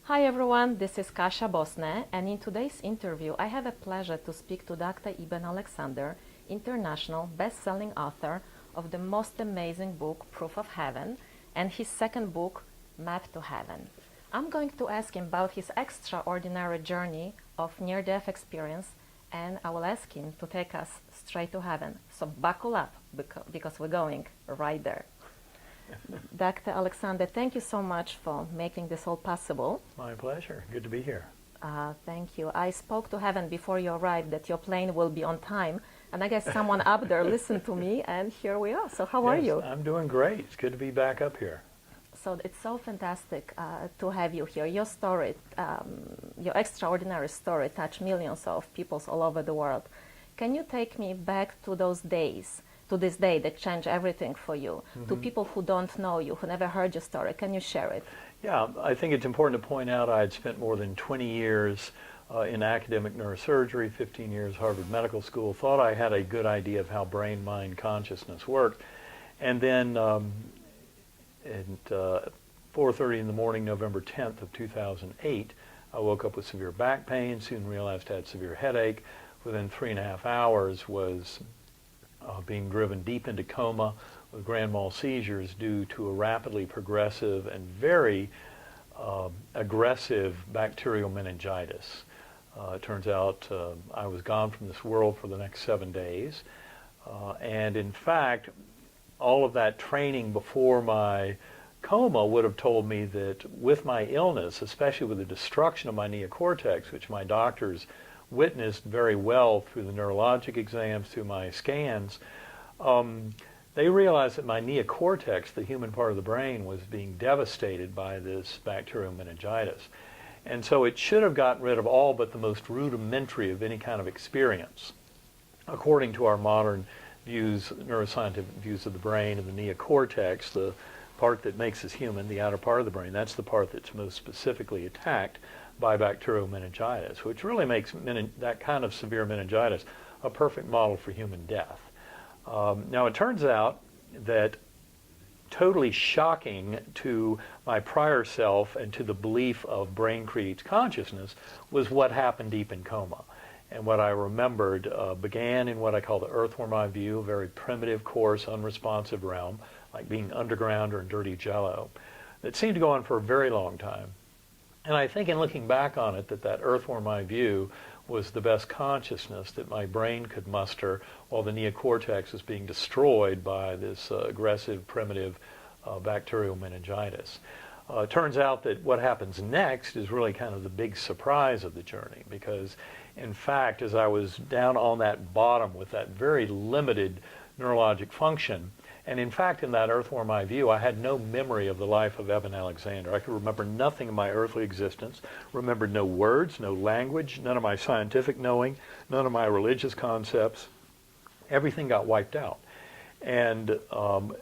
Hi everyone, this is Kasia Bosne, and in today's interview I have a pleasure to speak to Dr. Eben Alexander, international best-selling author of the most amazing book, Proof of Heaven, and his second book, Map to Heaven. I'm going to ask him about his extraordinary journey of near-death experience, and I will ask him to take us straight to heaven. So buckle up, because we're going right there. Dr. Alexander, thank you so much for making this all possible. My pleasure. Good to be here. Thank you. I spoke to heaven before you arrived that your plane will be on time, and I guess someone up there listened to me, and here we are. So how are you? I'm doing great. It's good to be back up here. So it's so fantastic to have you here. Your story, your extraordinary story, touched millions of people all over the world. Can you take me back to those days, to this day that changed everything for you, to people who don't know you, who never heard your story? Can you share it? Yeah, I think it's important to point out I had spent more than 20 years in academic neurosurgery, 15 years Harvard Medical School, thought I had a good idea of how brain, mind, consciousness worked. And then at 4:30 in the morning, November 10th of 2008, I woke up with severe back pain, soon realized I had severe headache. Within 3.5 hours was being driven deep into coma with grand mal seizures due to a rapidly progressive and very aggressive bacterial meningitis. It turns out I was gone from this world for the next 7 days. And in fact, all of that training before my coma would have told me that with my illness, especially with the destruction of my neocortex, which my doctors witnessed very well through the neurologic exams, through my scans, they realized that my neocortex, the human part of the brain, was being devastated by this bacterial meningitis. And so it should have gotten rid of all but the most rudimentary of any kind of experience, according to our modern views, neuroscientific views of the brain and the neocortex, the part that makes us human, the outer part of the brain. That's the part that's most specifically attacked by bacterial meningitis, which really makes that kind of severe meningitis a perfect model for human death. Now it turns out that totally shocking to my prior self and to the belief of brain creates consciousness was what happened deep in coma. And what I remembered began in what I call the earthworm eye view, a very primitive, coarse, unresponsive realm, like being underground or in dirty jello, that seemed to go on for a very long time. And I think in looking back on it, that earthworm eye view was the best consciousness that my brain could muster while the neocortex was being destroyed by this aggressive, primitive bacterial meningitis. It turns out that what happens next is really kind of the big surprise of the journey, because in fact, as I was down on that bottom with that very limited neurologic function, and in fact in that earthworm eye view, I had no memory of the life of Eben Alexander. I could remember nothing of my earthly existence, remembered no words, no language, none of my scientific knowing, none of my religious concepts. Everything got wiped out. And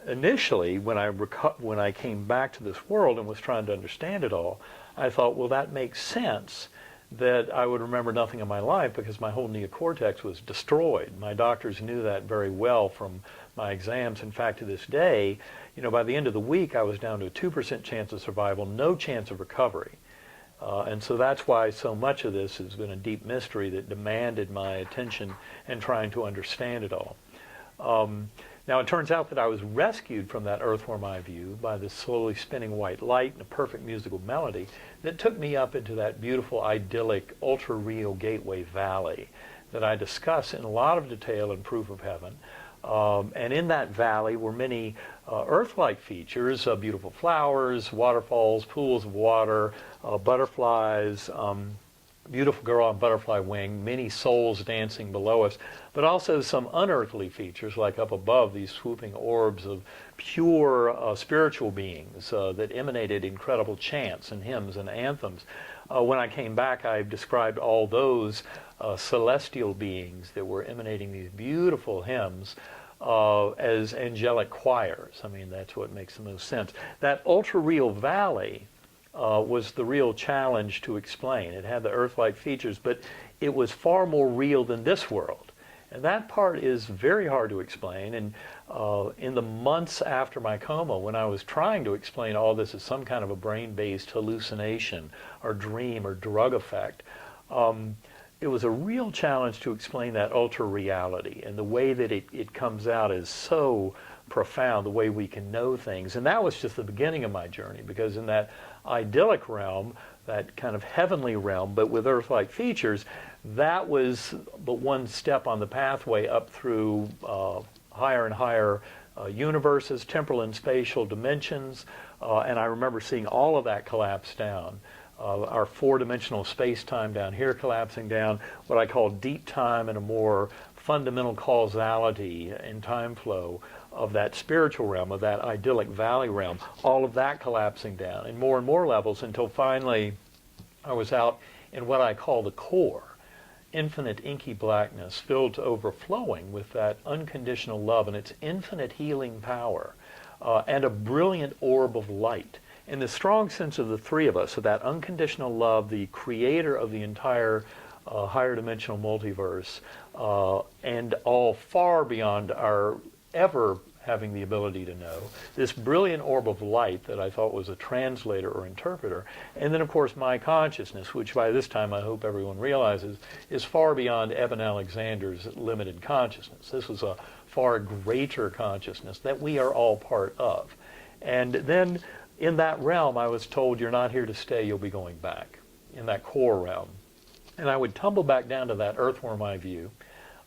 initially, when I came back to this world and was trying to understand it all, I thought, well, that makes sense that I would remember nothing of my life because my whole neocortex was destroyed. My doctors knew that very well from my exams. In fact, to this day, by the end of the week, I was down to a 2% chance of survival, no chance of recovery. And so that's why so much of this has been a deep mystery that demanded my attention and trying to understand it all. Now, it turns out that I was rescued from that earthworm eye view by this slowly spinning white light and a perfect musical melody that took me up into that beautiful, idyllic, ultra-real Gateway Valley that I discuss in a lot of detail in Proof of Heaven. And in that valley were many Earth-like features, beautiful flowers, waterfalls, pools of water, butterflies, beautiful girl on butterfly wing, many souls dancing below us, but also some unearthly features like up above, these swooping orbs of pure spiritual beings that emanated incredible chants and hymns and anthems. When I came back, I described all those celestial beings that were emanating these beautiful hymns as angelic choirs. I mean, that's what makes the most sense. That ultra-real valley was the real challenge to explain. It had the Earth-like features, but it was far more real than this world. And that part is very hard to explain. And in the months after my coma, when I was trying to explain all this as some kind of a brain-based hallucination or dream or drug effect, it was a real challenge to explain that ultra-reality. And the way that it comes out is so profound, the way we can know things. And that was just the beginning of my journey, because in that idyllic realm, that kind of heavenly realm, but with Earth-like features, that was but one step on the pathway up through higher and higher universes, temporal and spatial dimensions, and I remember seeing all of that collapse down. Our four-dimensional space-time down here collapsing down, what I call deep time and a more fundamental causality and time flow of that spiritual realm, of that idyllic valley realm, all of that collapsing down in more and more levels until finally I was out in what I call the core, infinite inky blackness filled to overflowing with that unconditional love and its infinite healing power, and a brilliant orb of light. In the strong sense of the three of us, of that unconditional love, the creator of the entire higher dimensional multiverse, and all far beyond our ever having the ability to know, this brilliant orb of light that I thought was a translator or interpreter, and then of course my consciousness, which by this time I hope everyone realizes is far beyond Eben Alexander's limited consciousness. This was a far greater consciousness that we are all part of. And then in that realm I was told, you're not here to stay, you'll be going back, in that core realm. And I would tumble back down to that earthworm eye view,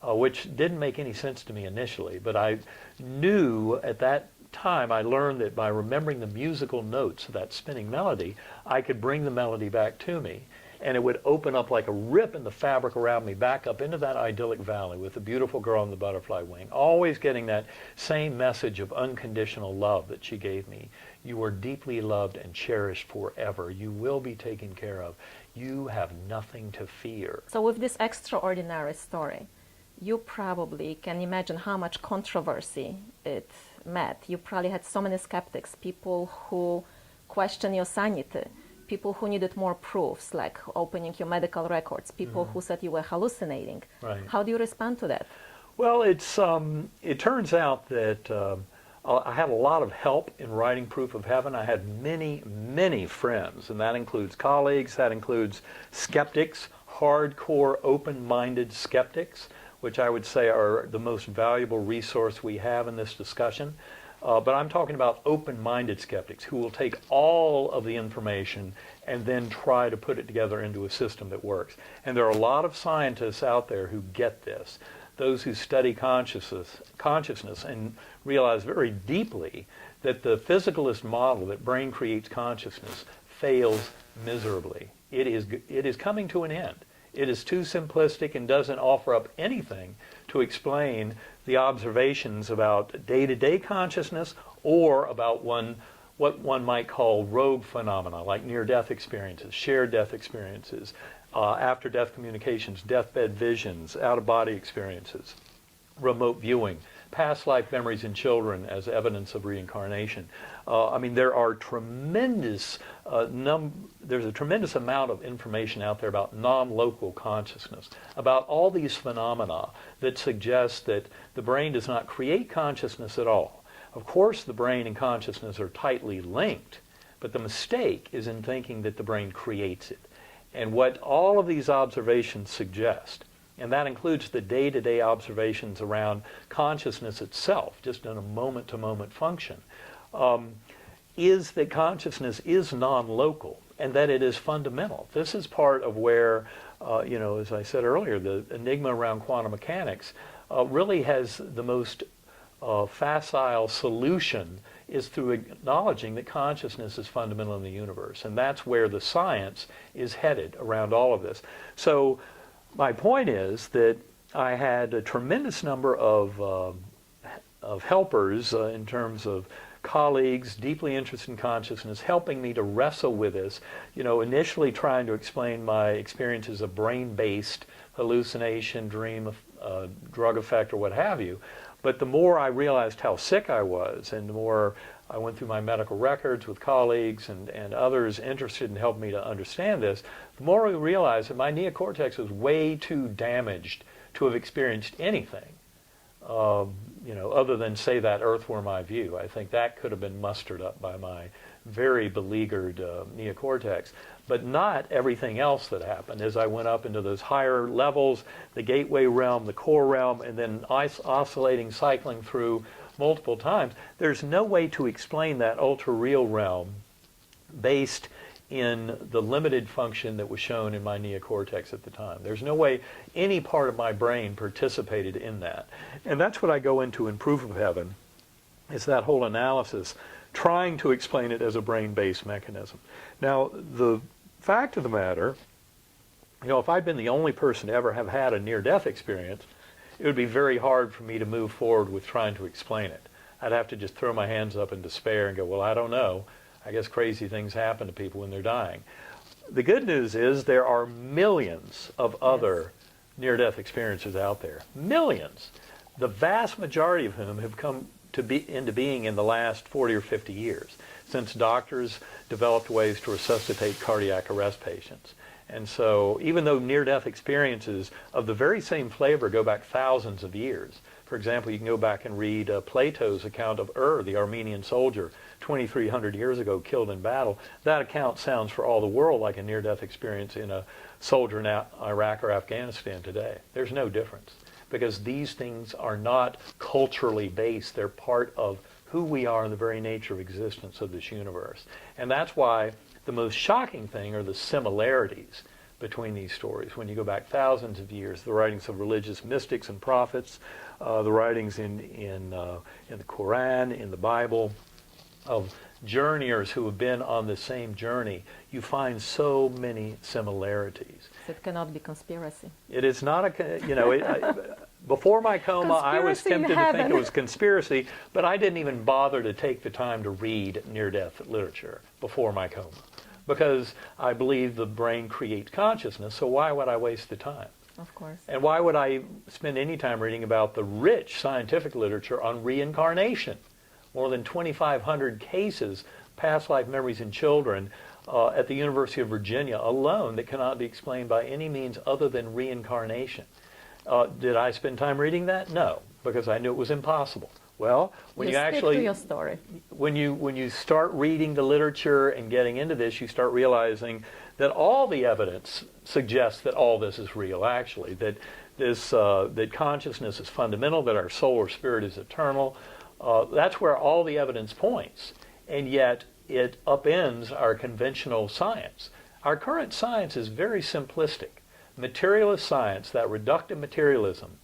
which didn't make any sense to me initially, but I knew at that time, I learned that by remembering the musical notes of that spinning melody, I could bring the melody back to me, and it would open up like a rip in the fabric around me back up into that idyllic valley with the beautiful girl on the butterfly wing, always getting that same message of unconditional love that she gave me. You are deeply loved and cherished forever. You will be taken care of. You have nothing to fear. So with this extraordinary story, you probably can imagine how much controversy it met. You probably had so many skeptics, people who question your sanity, people who needed more proofs, like opening your medical records, people who said you were hallucinating. Right. How do you respond to that? Well, it turns out that I had a lot of help in writing Proof of Heaven. I had many, many friends, and that includes colleagues, that includes skeptics, hardcore, open-minded skeptics, which I would say are the most valuable resource we have in this discussion. But I'm talking about open-minded skeptics who will take all of the information and then try to put it together into a system that works. And there are a lot of scientists out there who get this, those who study consciousness and realize very deeply that the physicalist model that brain creates consciousness fails miserably. It is coming to an end. It is too simplistic and doesn't offer up anything to explain the observations about day-to-day consciousness or about what one might call rogue phenomena, like near-death experiences, shared death experiences, after-death communications, deathbed visions, out-of-body experiences, remote viewing, past life memories in children as evidence of reincarnation. I mean, there are tremendous there's a tremendous amount of information out there about non-local consciousness, about all these phenomena that suggest that the brain does not create consciousness at all. Of course, the brain and consciousness are tightly linked, but the mistake is in thinking that the brain creates it. And what all of these observations suggest, and that includes the day-to-day observations around consciousness itself, just in a moment-to-moment function, is that consciousness is non-local and that it is fundamental. This is part of where, as I said earlier, the enigma around quantum mechanics really has the most facile solution is through acknowledging that consciousness is fundamental in the universe. And that's where the science is headed around all of this. So my point is that I had a tremendous number of helpers in terms of colleagues deeply interested in consciousness helping me to wrestle with this, initially trying to explain my experiences of brain-based hallucination, dream, drug effect, or what have you. But the more I realized how sick I was, and the more I went through my medical records with colleagues and others interested in helping me to understand this, the more I realized that my neocortex was way too damaged to have experienced anything, other than, say, that earthworm eye view. I think that could have been mustered up by my very beleaguered neocortex, but not everything else that happened as I went up into those higher levels, the gateway realm, the core realm, and then oscillating, cycling through multiple times. There's no way to explain that ultra-real realm based in the limited function that was shown in my neocortex at the time. There's no way any part of my brain participated in that. And that's what I go into in Proof of Heaven, is that whole analysis, trying to explain it as a brain-based mechanism. Now, the fact of the matter, if I'd been the only person to ever have had a near-death experience, it would be very hard for me to move forward with trying to explain it. I'd have to just throw my hands up in despair and go, well, I don't know. I guess crazy things happen to people when they're dying. The good news is there are millions of other near-death experiences out there. Millions. The vast majority of whom have come into being in the last 40 or 50 years, since doctors developed ways to resuscitate cardiac arrest patients. And so even though near-death experiences of the very same flavor go back thousands of years, for example, you can go back and read Plato's account of the Armenian soldier, 2,300 years ago, killed in battle. That account sounds for all the world like a near-death experience in a soldier in Iraq or Afghanistan today. There's no difference, because these things are not culturally based. They're part of who we are and the very nature of existence of this universe. And that's why the most shocking thing are the similarities between these stories. When you go back thousands of years, the writings of religious mystics and prophets, the writings in the Quran, in the Bible, of journeyers who have been on the same journey, you find so many similarities. So it cannot be conspiracy. It is not before my coma, I was tempted to think it was conspiracy, but I didn't even bother to take the time to read near-death literature before my coma, because I believe the brain creates consciousness, so why would I waste the time? Of course. And why would I spend any time reading about the rich scientific literature on reincarnation? More than 2,500 cases, past life memories in children at the University of Virginia alone that cannot be explained by any means other than reincarnation. Did I spend time reading that? No, because I knew it was impossible. Well, when you actually, stick to your story. When you start reading the literature and getting into this, you start realizing that all the evidence suggests that all this is real. Actually, that that consciousness is fundamental, that our soul or spirit is eternal. That's where all the evidence points, and yet it upends our conventional science. Our current science is very simplistic. Materialist science, that reductive materialism,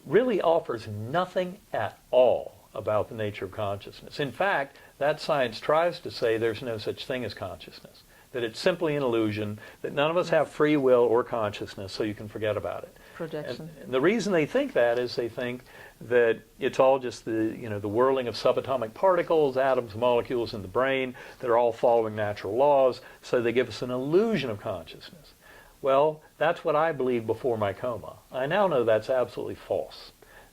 really offers nothing at all about the nature of consciousness. In fact, that science tries to say there's no such thing as consciousness, that it's simply an illusion, that none of us have free will or consciousness, so you can forget about it. Projection. And the reason they think that is they think that it's all just the whirling of subatomic particles, atoms, molecules in the brain that are all following natural laws, so they give us an illusion of consciousness. Well, that's what I believed before my coma. I now know that's absolutely false.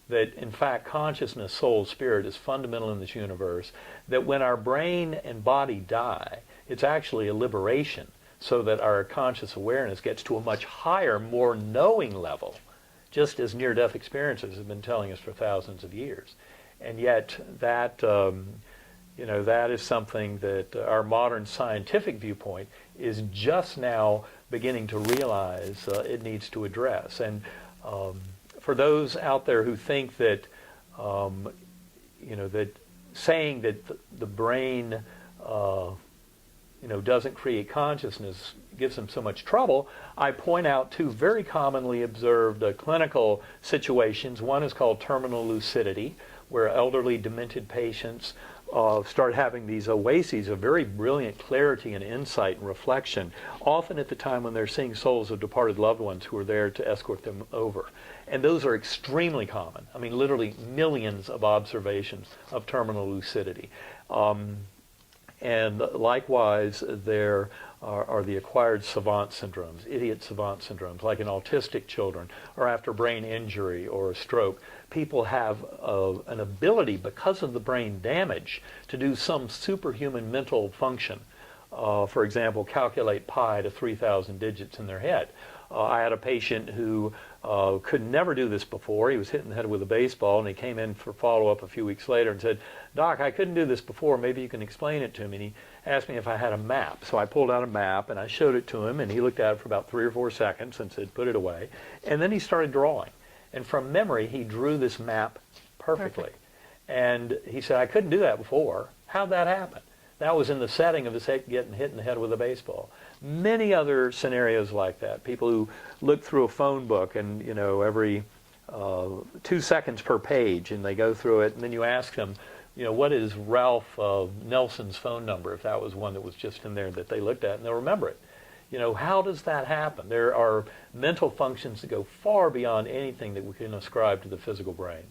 That in fact consciousness, soul, spirit is fundamental in this universe, that when our brain and body die, it's actually a liberation, so that our conscious awareness gets to a much higher, more knowing level, just as near-death experiences have been telling us for thousands of years. And yet that, that is something that our modern scientific viewpoint is just now beginning to realize it needs to address. And for those out there who think that, that saying that the brain, doesn't create consciousness gives them so much trouble, I point out two very commonly observed clinical situations. One is called terminal lucidity, where elderly demented patients start having these oases of very brilliant clarity and insight and reflection, often at the time when they're seeing souls of departed loved ones who are there to escort them over. And those are extremely common. I mean, literally millions of observations of terminal lucidity. And likewise, there are the acquired savant syndromes, idiot savant syndromes, like in autistic children, or after brain injury or a stroke. People have an ability, because of the brain damage, to do some superhuman mental function. For example, calculate pi to 3,000 digits in their head. I had a patient who could never do this before. He was hit in the head with a baseball, and he came in for follow-up a few weeks later and said, "Doc, I couldn't do this before. Maybe you can explain it to me." And he asked me if I had a map. So I pulled out a map, and I showed it to him, and he looked at it for about 3 or 4 seconds and said, "Put it away." And then he started drawing. And from memory, he drew this map perfectly. Perfect. And he said, "I couldn't do that before. How'd that happen?" That was in the setting of his getting hit in the head with a baseball. Many other scenarios like that. People who look through a phone book and, every 2 seconds per page, and they go through it, and then you ask them, what is Ralph Nelson's phone number, if that was one that was just in there that they looked at, and they'll remember it. How does that happen? There are mental functions that go far beyond anything that we can ascribe to the physical brain.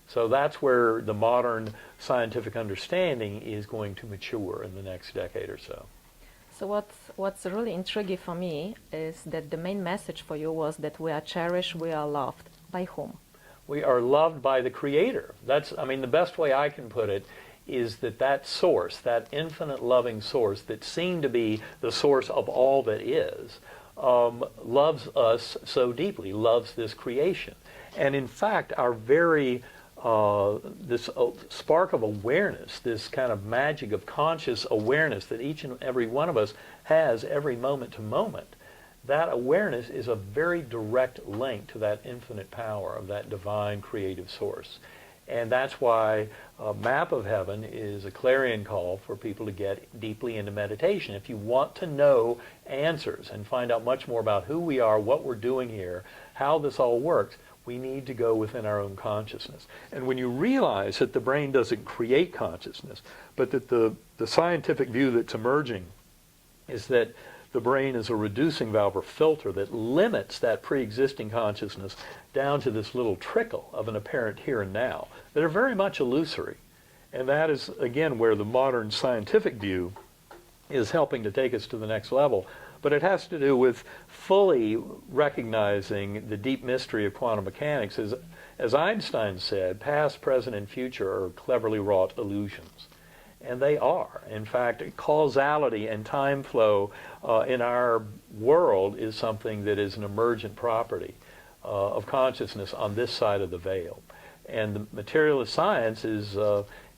So that's where the modern scientific understanding is going to mature in the next decade or so. So what's really intriguing for me is that the main message for you was that we are cherished, we are loved. By whom? We are loved by the Creator. The best way I can put it is that source, that infinite loving source that seemed to be the source of all that is, loves us so deeply, loves this creation. And in fact, our very this spark of awareness, this kind of magic of conscious awareness that each and every one of us has every moment to moment, that awareness is a very direct link to that infinite power of that divine creative source. And that's why Map of Heaven is a clarion call for people to get deeply into meditation. If you want to know answers and find out much more about who we are, what we're doing here, how this all works, we need to go within our own consciousness. And when you realize that the brain doesn't create consciousness, but that the scientific view that's emerging is that the brain is a reducing valve or filter that limits that pre-existing consciousness down to this little trickle of an apparent here and now that are very much illusory. And that is, again, where the modern scientific view is helping to take us to the next level. But it has to do with fully recognizing the deep mystery of quantum mechanics. As Einstein said, past, present, and future are cleverly wrought illusions. And they are. In fact, causality and time flow in our world is something that is an emergent property of consciousness on this side of the veil. And the materialist science is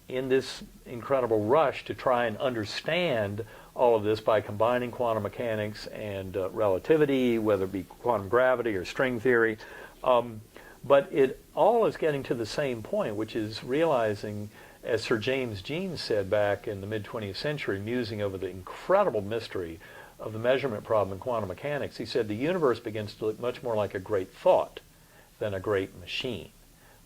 in this incredible rush to try and understand all of this by combining quantum mechanics and relativity, whether it be quantum gravity or string theory. But it all is getting to the same point, which is realizing, as Sir James Jeans said back in the mid-20th century, musing over the incredible mystery of the measurement problem in quantum mechanics, he said the universe begins to look much more like a great thought than a great machine.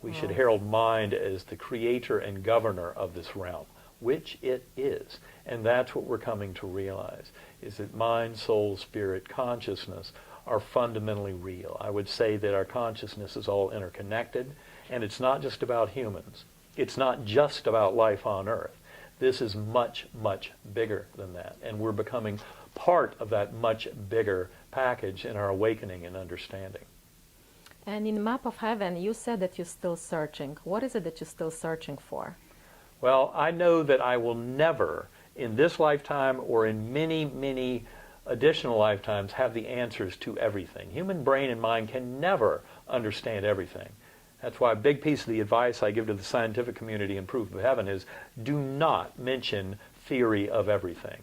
We should herald mind as the creator and governor of this realm, which it is. And that's what we're coming to realize, is that mind, soul, spirit, consciousness are fundamentally real. I would say that our consciousness is all interconnected, and it's not just about humans. It's not just about life on Earth. This is much, much bigger than that. And we're becoming part of that much bigger package in our awakening and understanding. And in Map of Heaven, you said that you're still searching. What is it that you're still searching for? Well, I know that I will never, in this lifetime or in many, many additional lifetimes, have the answers to everything. Human brain and mind can never understand everything. That's why a big piece of the advice I give to the scientific community in Proof of Heaven is do not mention theory of everything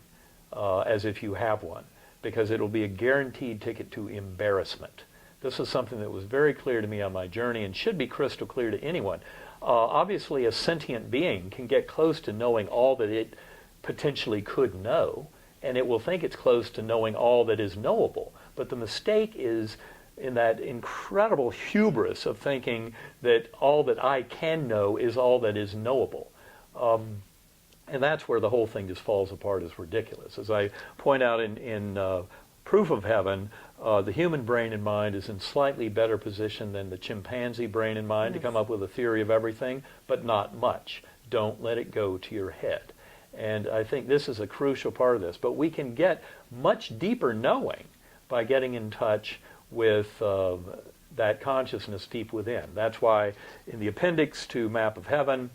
as if you have one, because it'll be a guaranteed ticket to embarrassment. This is something that was very clear to me on my journey and should be crystal clear to anyone. Obviously, a sentient being can get close to knowing all that it potentially could know, and it will think it's close to knowing all that is knowable. But the mistake is in that incredible hubris of thinking that all that I can know is all that is knowable. And that's where the whole thing just falls apart. Is ridiculous. As I point out in Proof of Heaven, the human brain and mind is in slightly better position than the chimpanzee brain and mind to come up with a theory of everything, but not much. Don't let it go to your head. And I think this is a crucial part of this. But we can get much deeper knowing by getting in touch with that consciousness deep within. That's why in the appendix to Map of Heaven,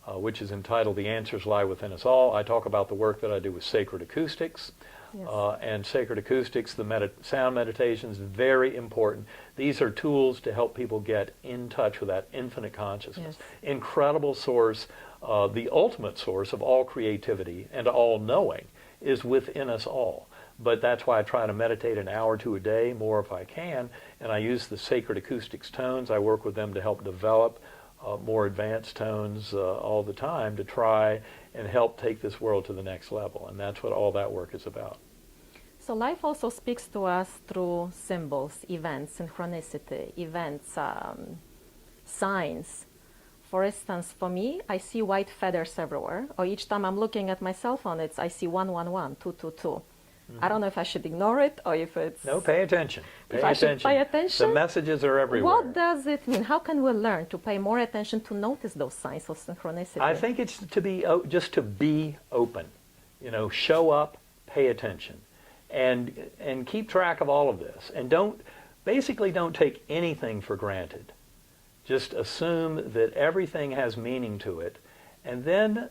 which is entitled The Answers Lie Within Us All, I talk about the work that I do with sacred acoustics. Yes. And sacred acoustics, the sound meditations, very important. These are tools to help people get in touch with that infinite consciousness. Yes. Incredible source, the ultimate source of all creativity and all knowing is within us all. But that's why I try to meditate an hour to a day, more if I can, and I use the sacred acoustics tones. I work with them to help develop more advanced tones all the time to try and help take this world to the next level. And that's what all that work is about. So life also speaks to us through symbols, events, synchronicity, events, signs. For instance, for me, I see white feathers everywhere, or each time I'm looking at my cell phone, I see 111, 222. I don't know if I should ignore it or if it's... No, pay attention. If I should pay attention? The messages are everywhere. What does it mean? How can we learn to pay more attention to notice those signs of synchronicity? I think it's to be just to be open. You know, show up, pay attention, and keep track of all of this. And basically don't take anything for granted. Just assume that everything has meaning to it. And then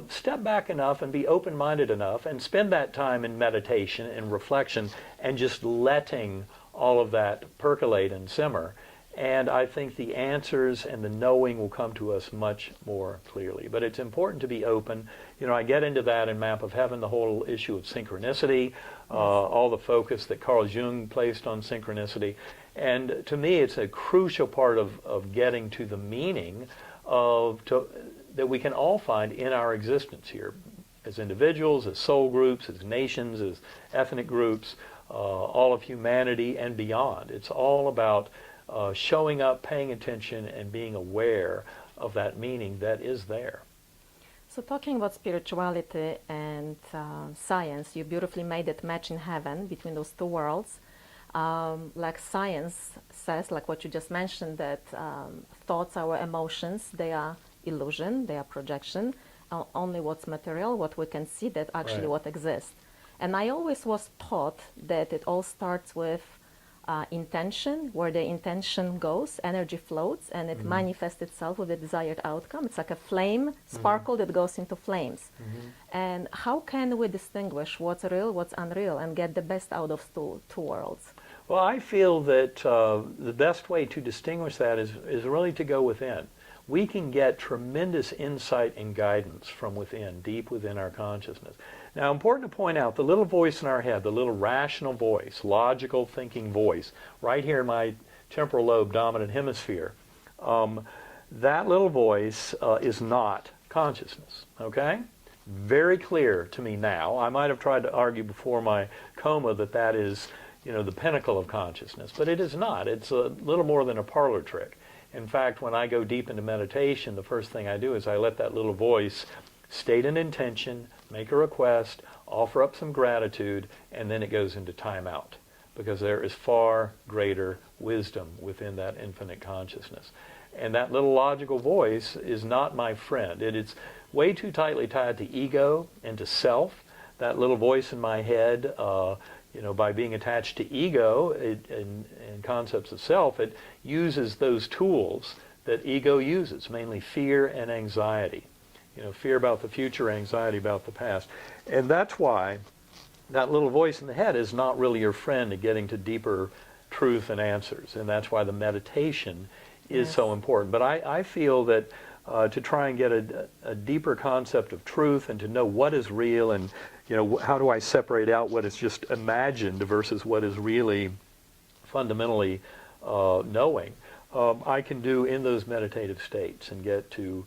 step back enough and be open-minded enough and spend that time in meditation and reflection and just letting all of that percolate and simmer. And I think the answers and the knowing will come to us much more clearly. But it's important to be open. You know, I get into that in Map of Heaven, the whole issue of synchronicity, all the focus that Carl Jung placed on synchronicity. And to me, it's a crucial part of getting to the meaning that we can all find in our existence here, as individuals, as soul groups, as nations, as ethnic groups, all of humanity and beyond. It's all about showing up, paying attention, and being aware of that meaning that is there. So talking about spirituality and science, you beautifully made that match in heaven between those two worlds. Like science says, like what you just mentioned, that thoughts, our emotions, they are illusion, they are projection. Only what's material, what we can see, that actually what exists. And I always was taught that it all starts with intention. Where the intention goes, energy floats, and it manifests itself with the desired outcome. It's like a flame, sparkle that goes into flames. And how can we distinguish what's real, what's unreal, and get the best out of two worlds? Well, I feel that the best way to distinguish that is really to go within. We can get tremendous insight and guidance from within, deep within our consciousness. Now, important to point out, the little voice in our head, the little rational voice, logical thinking voice, right here in my temporal lobe dominant hemisphere, that little voice is not consciousness, okay? Very clear to me now. I might have tried to argue before my coma that is, you know, the pinnacle of consciousness, but it is not. It's a little more than a parlor trick. In fact, when I go deep into meditation, the first thing I do is I let that little voice state an intention, make a request, offer up some gratitude, and then it goes into timeout, because there is far greater wisdom within that infinite consciousness. And that little logical voice is not my friend. It is way too tightly tied to ego and to self. That little voice in my head, you know, by being attached to ego and concepts of self, it uses those tools that ego uses, mainly fear and anxiety. You know, fear about the future, anxiety about the past. And that's why that little voice in the head is not really your friend in getting to deeper truth and answers. And that's why the meditation is so important. But I feel that to try and get a deeper concept of truth and to know what is real and, you know, how do I separate out what is just imagined versus what is really fundamentally knowing, I can do in those meditative states and get to,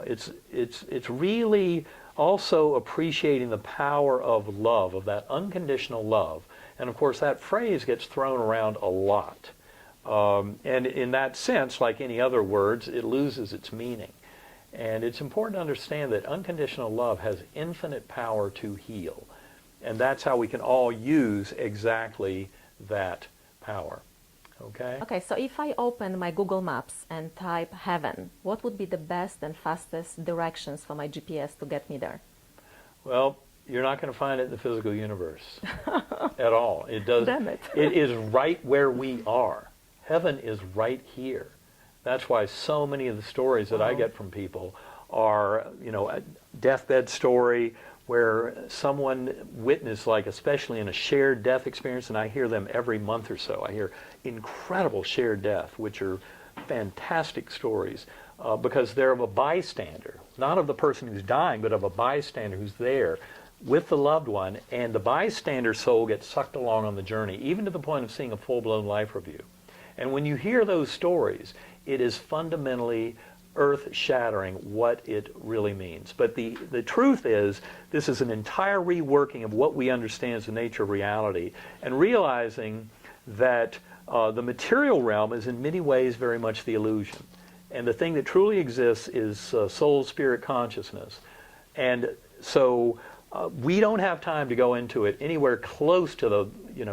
it's really also appreciating the power of love, of that unconditional love. And of course that phrase gets thrown around a lot. And in that sense, like any other words, it loses its meaning. And it's important to understand that unconditional love has infinite power to heal. And that's how we can all use exactly that power. Okay? Okay, so if I open my Google Maps and type heaven, what would be the best and fastest directions for my GPS to get me there? Well, you're not going to find it in the physical universe at all. It does. Damn it. It is right where we are. Heaven is right here. That's why so many of the stories that I get from people are, you know, a deathbed story, where someone witnessed, like especially in a shared death experience, and I hear them every month or so. I hear incredible shared death, which are fantastic stories, because they're of a bystander, not of the person who's dying, but of a bystander who's there with the loved one, and the bystander soul gets sucked along on the journey, even to the point of seeing a full-blown life review. And when you hear those stories, it is fundamentally earth-shattering what it really means. But the truth is, this is an entire reworking of what we understand as the nature of reality, and realizing that the material realm is in many ways very much the illusion. And the thing that truly exists is soul, spirit, consciousness. And so we don't have time to go into it anywhere close to the,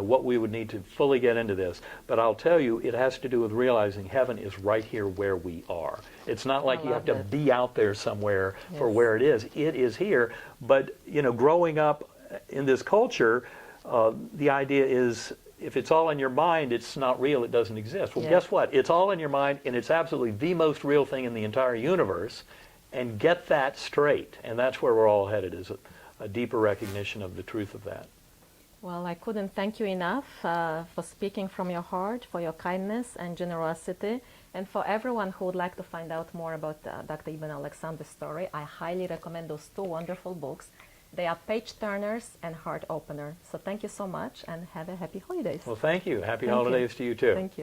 what we would need to fully get into this. But I'll tell you, it has to do with realizing heaven is right here where we are. It's not like you have to be out there somewhere for where it is. It is here. But, growing up in this culture, the idea is if it's all in your mind, it's not real, it doesn't exist. Well, guess what? It's all in your mind, and it's absolutely the most real thing in the entire universe. And get that straight. And that's where we're all headed, is a deeper recognition of the truth of that. Well, I couldn't thank you enough for speaking from your heart, for your kindness and generosity, and for everyone who would like to find out more about Dr. Eben Alexander's story. I highly recommend those two wonderful books. They are page turners and heart opener. So thank you so much, and have a happy holidays. Well, thank you. Happy holidays to you too. Thank you.